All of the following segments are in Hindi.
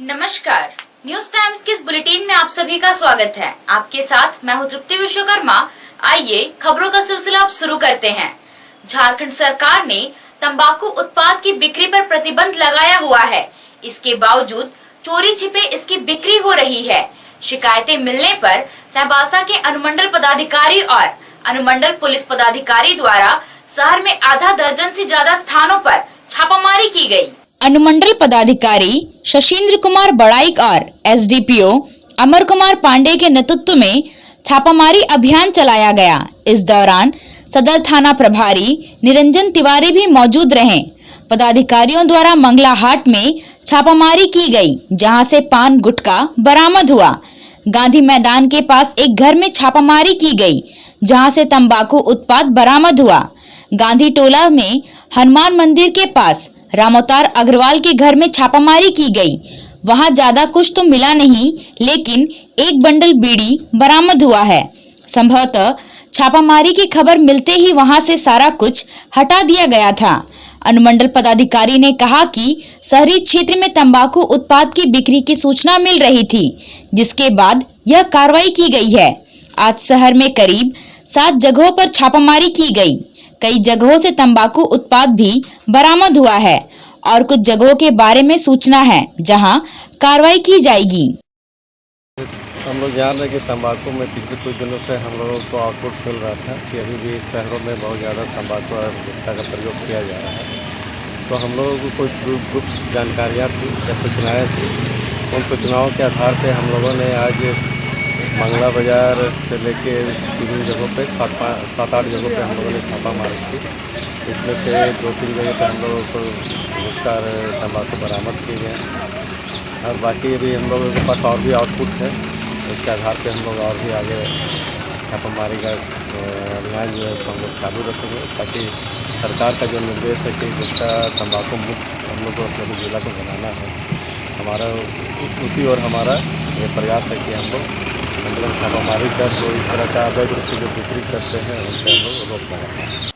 नमस्कार, न्यूज टाइम्स के इस बुलेटिन में आप सभी का स्वागत है। आपके साथ मैं हूं तृप्ति विश्वकर्मा। आइए खबरों का सिलसिला आप शुरू करते हैं। झारखंड सरकार ने तंबाकू उत्पाद की बिक्री पर प्रतिबंध लगाया हुआ है। इसके बावजूद चोरी छिपे इसकी बिक्री हो रही है। शिकायतें मिलने पर चाईबासा के अनुमंडल पदाधिकारी और अनुमंडल पुलिस पदाधिकारी द्वारा शहर में आधा दर्जन से ज्यादा स्थानों पर छापामारी की गई। अनुमंडल पदाधिकारी शशीन्द्र कुमार बड़ाइक और एसडीपीओ अमर कुमार पांडे के नेतृत्व में छापामारी अभियान चलाया गया। इस दौरान सदर थाना प्रभारी निरंजन तिवारी भी मौजूद रहे। पदाधिकारियों द्वारा मंगला हाट में छापामारी की गई, जहां से पान गुटखा बरामद हुआ। गांधी मैदान के पास एक घर में छापामारी की गई, जहां से तंबाकू उत्पाद बरामद हुआ। गांधी टोला में हनुमान मंदिर के पास रामोतार अग्रवाल के घर में छापामारी की गई। वहां ज्यादा कुछ तो मिला नहीं, लेकिन एक बंडल बीड़ी बरामद हुआ है। संभवतः छापामारी की खबर मिलते ही वहां से सारा कुछ हटा दिया गया था। अनुमंडल पदाधिकारी ने कहा कि शहरी क्षेत्र में तंबाकू उत्पाद की बिक्री की सूचना मिल रही थी, जिसके बाद यह कार्रवाई की गई है। आज शहर में करीब 7 जगहों पर छापामारी की गई। कई जगहों से तंबाकू उत्पाद भी बरामद हुआ है और कुछ जगहों के बारे में सूचना है, जहां कार्रवाई की जाएगी। हम लोग जान रहे हैं कि तंबाकू में पिछले कुछ दिनों से हम लोगों को आउटपुट मिल रहा था कि अभी भी शहरों में बहुत ज़्यादा तंबाकू और गुटखा का प्रयोग किया जा रहा है। तो हम लोगों को कुछ गुप्त जानकारियाँ थी या सूचनाएँ थी। उन सूचनाओं के आधार पर हम लोगों ने आज मंगला बाज़ार से लेके विभिन्न जगहों पे 7-8 जगहों पे हम लोगों ने छापामारी की। इसमें से 2-3 जगह पे हम लोगों को गुटखा तंबाकू बरामद किए गए और बाकी अभी हम लोगों के पास और भी आउटपुट है। उसके आधार पे हम लोग और भी आगे छापामारी का अभियान जो है हम लोग चालू रखेंगे, ताकि सरकार का जो निर्देश है कि गुटखा तंबाकू मुक्त हम लोग को अपने जिला को बनाना है, हमारा उसी और हमारा ये प्रयास है कि हम लोग मतलब छापामारी कर जो इस तरह का अवैध रूप से जो बिक्री करते हैं उनसे हम लोग रोक लगाएं।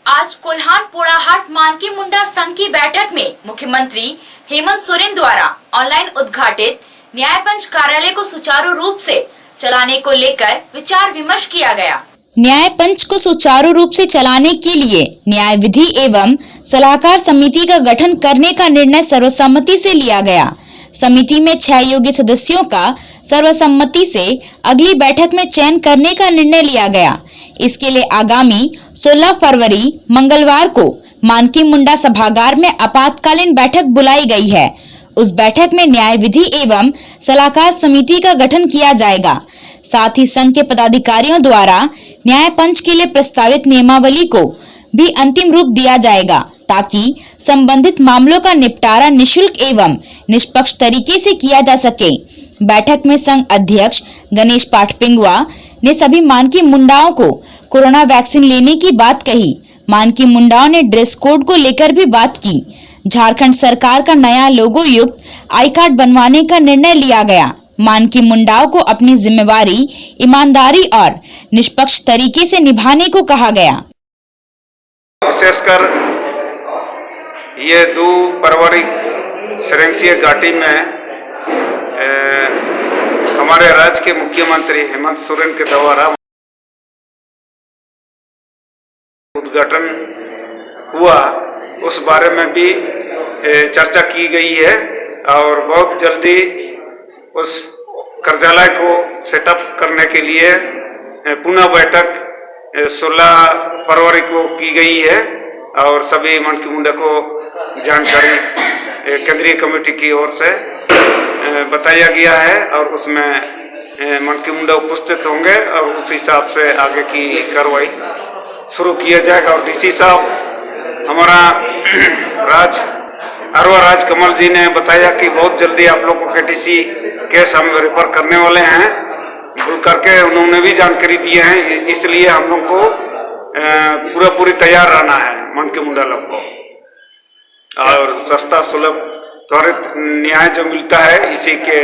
आज कोल्हान पोड़ाहाट मानकी मुंडा संघ की बैठक में मुख्यमंत्री हेमंत सोरेन द्वारा ऑनलाइन उद्घाटित न्याय पंच कार्यालय को सुचारू रूप से चलाने को लेकर विचार विमर्श किया गया। न्याय पंच को सुचारू रूप से चलाने के लिए न्याय विधि एवं सलाहकार समिति का गठन करने का निर्णय सर्वसम्मति से लिया गया। समिति में 6 योग्य सदस्यों का सर्वसम्मति से अगली बैठक में चयन करने का निर्णय लिया गया। इसके लिए आगामी 16 फरवरी मंगलवार को मानकी मुंडा सभागार में आपातकालीन बैठक बुलाई गई है। उस बैठक में न्याय विधि एवं सलाहकार समिति का गठन किया जाएगा। साथ ही संघ के पदाधिकारियों द्वारा न्याय पंच के लिए प्रस्तावित नियमावली को भी अंतिम रूप दिया जाएगा, ताकि संबंधित मामलों का निपटारा निशुल्क एवं निष्पक्ष तरीके से किया जा सके। बैठक में संघ अध्यक्ष गणेश पाठपिंगुआ ने सभी मानकी मुंडाओं को कोरोना वैक्सीन लेने की बात कही। मानकी मुंडाओं ने ड्रेस कोड को लेकर भी बात की। झारखंड सरकार का नया लोगो युक्त आई कार्ड बनवाने का निर्णय लिया गया। मानकी मुंडाओं को अपनी जिम्मेवारी ईमानदारी और निष्पक्ष तरीके से निभाने को कहा गया। विशेषकर ये 2 फरवरी श्रेंगसीय घाटी में हमारे राज्य के मुख्यमंत्री हेमंत सोरेन के द्वारा उद्घाटन हुआ, उस बारे में भी चर्चा की गई है और बहुत जल्दी उस कार्यालय को सेटअप करने के लिए पुनः बैठक 16 फरवरी को की गई है और सभी मानकी मुंडा को जानकारी केंद्रीय कमेटी की ओर से बताया गया है और उसमें मानकी मुंडा उपस्थित होंगे और उस हिसाब से आगे की कार्रवाई शुरू किया जाएगा। और डीसी साहब हमारा राज कमल जी ने बताया कि बहुत जल्दी आप लोगों को केटीसी केस हम रेफर करने वाले हैं, बोल करके उन्होंने भी जानकारी दी है। इसलिए हम लोग को पूरी तैयार रहना है मानकी मुंडा लोग को, और सस्ता सुलभ त्वरित न्याय जो मिलता है इसी के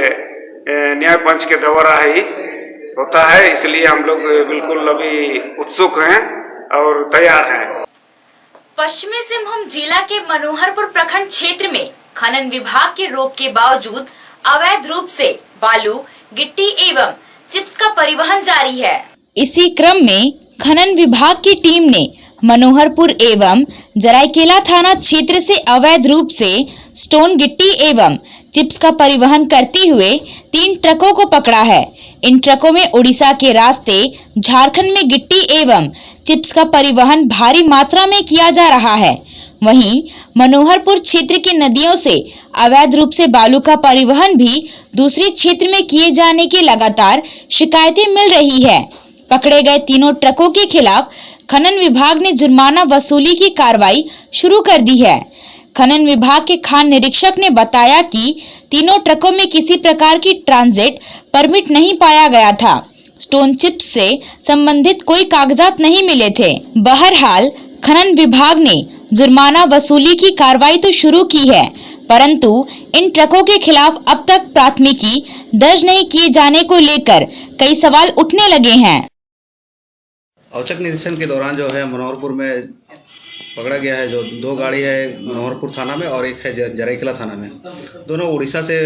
न्याय पंच के द्वारा ही होता है। इसलिए हम लोग बिल्कुल अभी उत्सुक हैं और तैयार हैं। पश्चिमी सिंहभूम जिला के मनोहरपुर प्रखंड क्षेत्र में खनन विभाग के रोक के बावजूद अवैध रूप से बालू, गिट्टी एवं चिप्स का परिवहन जारी है। इसी क्रम में खनन विभाग की टीम ने मनोहरपुर एवं जराईकेला थाना क्षेत्र से अवैध रूप से स्टोन, गिट्टी एवं चिप्स का परिवहन करते हुए 3 ट्रकों को पकड़ा है। इन ट्रकों में उड़ीसा के रास्ते झारखंड में गिट्टी एवं चिप्स का परिवहन भारी मात्रा में किया जा रहा है। वहीं मनोहरपुर क्षेत्र की नदियों से अवैध रूप से बालू का परिवहन भी दूसरे क्षेत्र में किए जाने की लगातार शिकायतें मिल रही है। पकड़े गए तीनों ट्रकों के खिलाफ खनन विभाग ने जुर्माना वसूली की कार्रवाई शुरू कर दी है। खनन विभाग के खान निरीक्षक ने बताया कि तीनों ट्रकों में किसी प्रकार की ट्रांजिट परमिट नहीं पाया गया था। स्टोन चिप्स से संबंधित कोई कागजात नहीं मिले थे। बहरहाल खनन विभाग ने जुर्माना वसूली की कार्रवाई तो शुरू की है, परंतु इन ट्रकों के खिलाफ अब तक प्राथमिकी दर्ज नहीं किए जाने को लेकर कई सवाल उठने लगे हैं। औचक निरीक्षण के दौरान जो है मनोहरपुर में पकड़ा गया है, जो 2 गाड़ी है मनोहरपुर थाना में और एक है जराईकेला थाना में। दोनों उड़ीसा से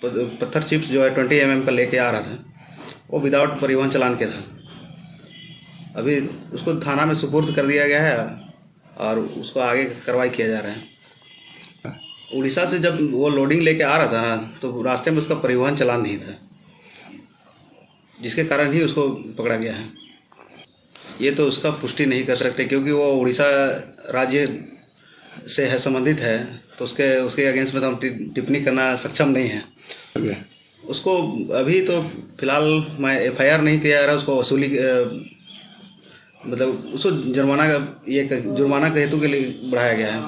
पत्थर चिप्स जो है 20 mm का लेके आ रहा था, वो विदाउट परिवहन चालान के था। अभी उसको थाना में सुपुर्द कर दिया गया है और उसको आगे कार्रवाई किया जा रहा है। उड़ीसा से जब वो लोडिंग लेके आ रहा था ना, तो रास्ते में उसका परिवहन चालान नहीं था, जिसके कारण ही उसको पकड़ा गया है। ये तो उसका पुष्टि नहीं कर सकते क्योंकि वो उड़ीसा राज्य से है, संबंधित है, तो उसके अगेंस्ट में तो हम टिप्पणी करना सक्षम नहीं है। उसको अभी तो फिलहाल FIR नहीं किया जा रहा, उसको वसूली मतलब उसको जुर्माना के हेतु के लिए बढ़ाया गया है।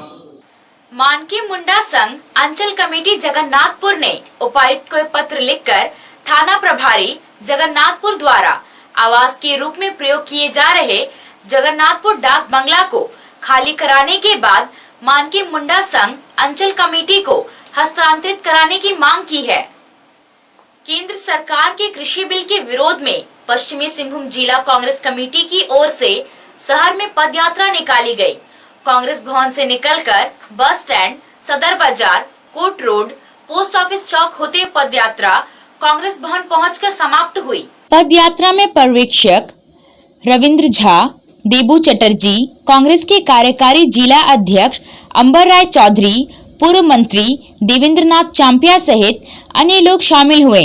मानकी मुंडा संघ अंचल कमेटी जगन्नाथपुर ने उपायुक्त को पत्र लिखकर थाना प्रभारी जगन्नाथपुर द्वारा आवास के रूप में प्रयोग किए जा रहे जगन्नाथपुर डाक बंगला को खाली कराने के बाद मानकी मुंडा संघ अंचल कमेटी को हस्तांतरित कराने की मांग की है। केंद्र सरकार के कृषि बिल के विरोध में पश्चिमी सिंहभूम जिला कांग्रेस कमेटी की ओर से शहर में पदयात्रा निकाली गई। कांग्रेस भवन से निकलकर बस स्टैंड, सदर बाजार, कोर्ट रोड, पोस्ट ऑफिस चौक होते पदयात्रा कांग्रेस भवन पहुंचकर समाप्त हुई। पदयात्रा में पर्यवेक्षक रविंद्र झा, देबू चटर्जी, कांग्रेस के कार्यकारी जिला अध्यक्ष अंबर राय चौधरी, पूर्व मंत्री देवेंद्रनाथ चांपिया सहित अन्य लोग शामिल हुए।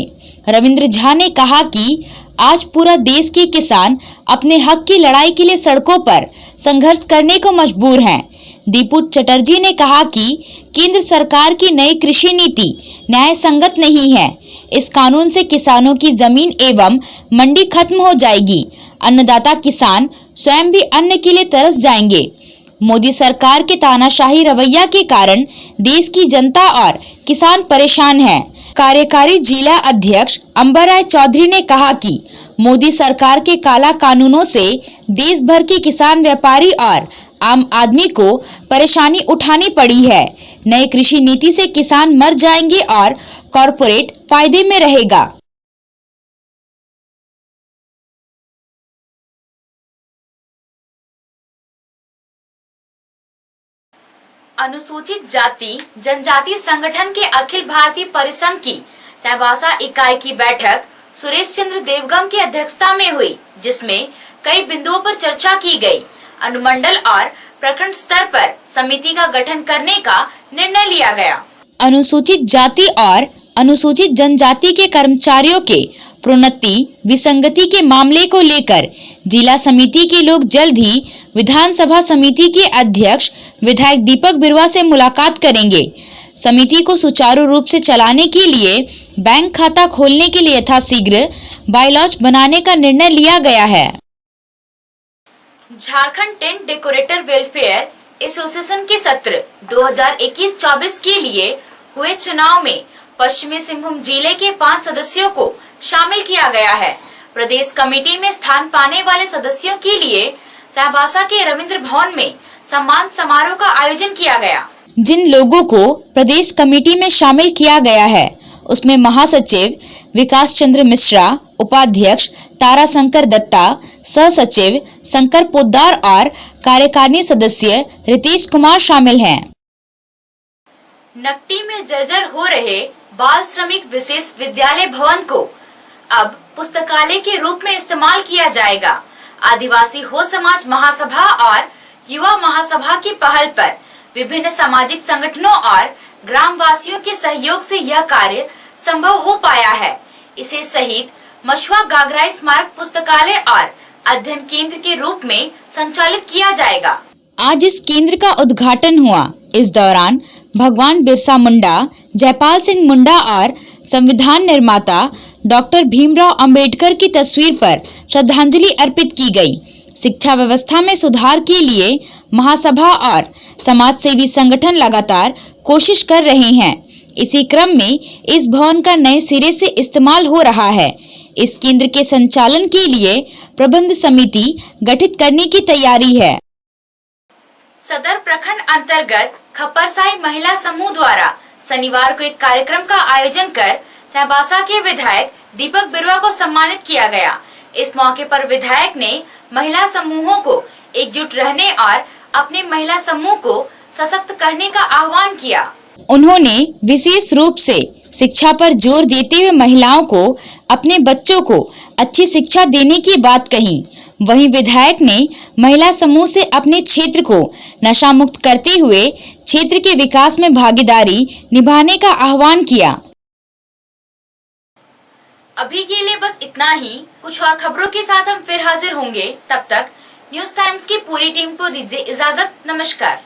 रविंद्र झा ने कहा कि आज पूरा देश के किसान अपने हक की लड़ाई के लिए सड़कों पर संघर्ष करने को मजबूर हैं। दीपू चटर्जी ने कहा कि केंद्र सरकार की नई कृषि नीति न्याय संगत नहीं है। इस कानून से किसानों की जमीन एवं मंडी खत्म हो जाएगी। अन्नदाता किसान स्वयं भी अन्न के लिए तरस जाएंगे। मोदी सरकार के तानाशाही रवैया के कारण देश की जनता और किसान परेशान है। कार्यकारी जिला अध्यक्ष अंबर राय चौधरी ने कहा कि मोदी सरकार के काला कानूनों से देश भर के किसान, व्यापारी और आम आदमी को परेशानी उठानी पड़ी है। नई कृषि नीति से किसान मर जाएंगे और कॉरपोरेट फायदे में रहेगा। अनुसूचित जाति जनजाति संगठन के अखिल भारतीय परिसंघ की चाईबासा इकाई की बैठक सुरेश चंद्र देवगम की अध्यक्षता में हुई, जिसमें कई बिंदुओं पर चर्चा की गई। अनुमंडल और प्रखंड स्तर पर समिति का गठन करने का निर्णय लिया गया। अनुसूचित जाति और अनुसूचित जनजाति के कर्मचारियों के प्रोन्नति विसंगति के मामले को लेकर जिला समिति के लोग जल्द ही विधानसभा समिति के अध्यक्ष विधायक दीपक बिरुवा से मुलाकात करेंगे। समिति को सुचारू रूप से चलाने के लिए बैंक खाता खोलने के लिए यथाशीघ्र बायलॉज बनाने का निर्णय लिया गया है। Jharkhand tent decorator welfare association के सत्र 2021-24 के लिए हुए चुनाव में पश्चिमी सिंहभूम जिले के 5 सदस्यों को शामिल किया गया है। प्रदेश कमेटी में स्थान पाने वाले सदस्यों के लिए चाईबासा के रविंद्र भवन में सम्मान समारोह का आयोजन किया गया। जिन लोगों को प्रदेश कमेटी में शामिल किया गया है उसमें महासचिव विकास चंद्र मिश्रा, उपाध्यक्ष तारा शंकर दत्ता, सह सचिव शंकर पोद्दार और कार्यकारिणी सदस्य रितेश कुमार शामिल हैं। नकटी में जर्जर हो रहे बाल श्रमिक विशेष विद्यालय भवन को अब पुस्तकालय के रूप में इस्तेमाल किया जाएगा। आदिवासी हो समाज महासभा और युवा महासभा की पहल पर विभिन्न सामाजिक संगठनों और ग्रामवासियों के सहयोग से यह कार्य संभव हो पाया है। इसे शहीद मछुआ गागराई स्मारक पुस्तकालय और अध्ययन केंद्र के रूप में संचालित किया जाएगा। आज इस केंद्र का उद्घाटन हुआ। इस दौरान भगवान बिरसा मुंडा, जयपाल सिंह मुंडा और संविधान निर्माता डॉक्टर भीमराव अंबेडकर की तस्वीर पर श्रद्धांजलि अर्पित की गई। शिक्षा व्यवस्था में सुधार के लिए महासभा और समाज सेवी संगठन लगातार कोशिश कर रहे हैं। इसी क्रम में इस भवन का नए सिरे से इस्तेमाल हो रहा है। इस केंद्र के संचालन के लिए प्रबंध समिति गठित करने की तैयारी है। सदर प्रखंड अंतर्गत खप्परसाई महिला समूह द्वारा शनिवार को एक कार्यक्रम का आयोजन कर चाईबासा के विधायक दीपक बिरुआ को सम्मानित किया गया। इस मौके पर विधायक ने महिला समूहों को एकजुट रहने और अपने महिला समूह को सशक्त करने का आह्वान किया। उन्होंने विशेष रूप से शिक्षा पर जोर देते हुए महिलाओं को अपने बच्चों को अच्छी शिक्षा देने की बात कही। वहीं विधायक ने महिला समूह से अपने क्षेत्र को नशा मुक्त करते हुए क्षेत्र के विकास में भागीदारी निभाने का आह्वान किया। अभी के लिए बस इतना ही। कुछ और खबरों के साथ हम फिर हाजिर होंगे। तब तक न्यूज़ टाइम्स की पूरी टीम को दीजिए इजाजत। नमस्कार।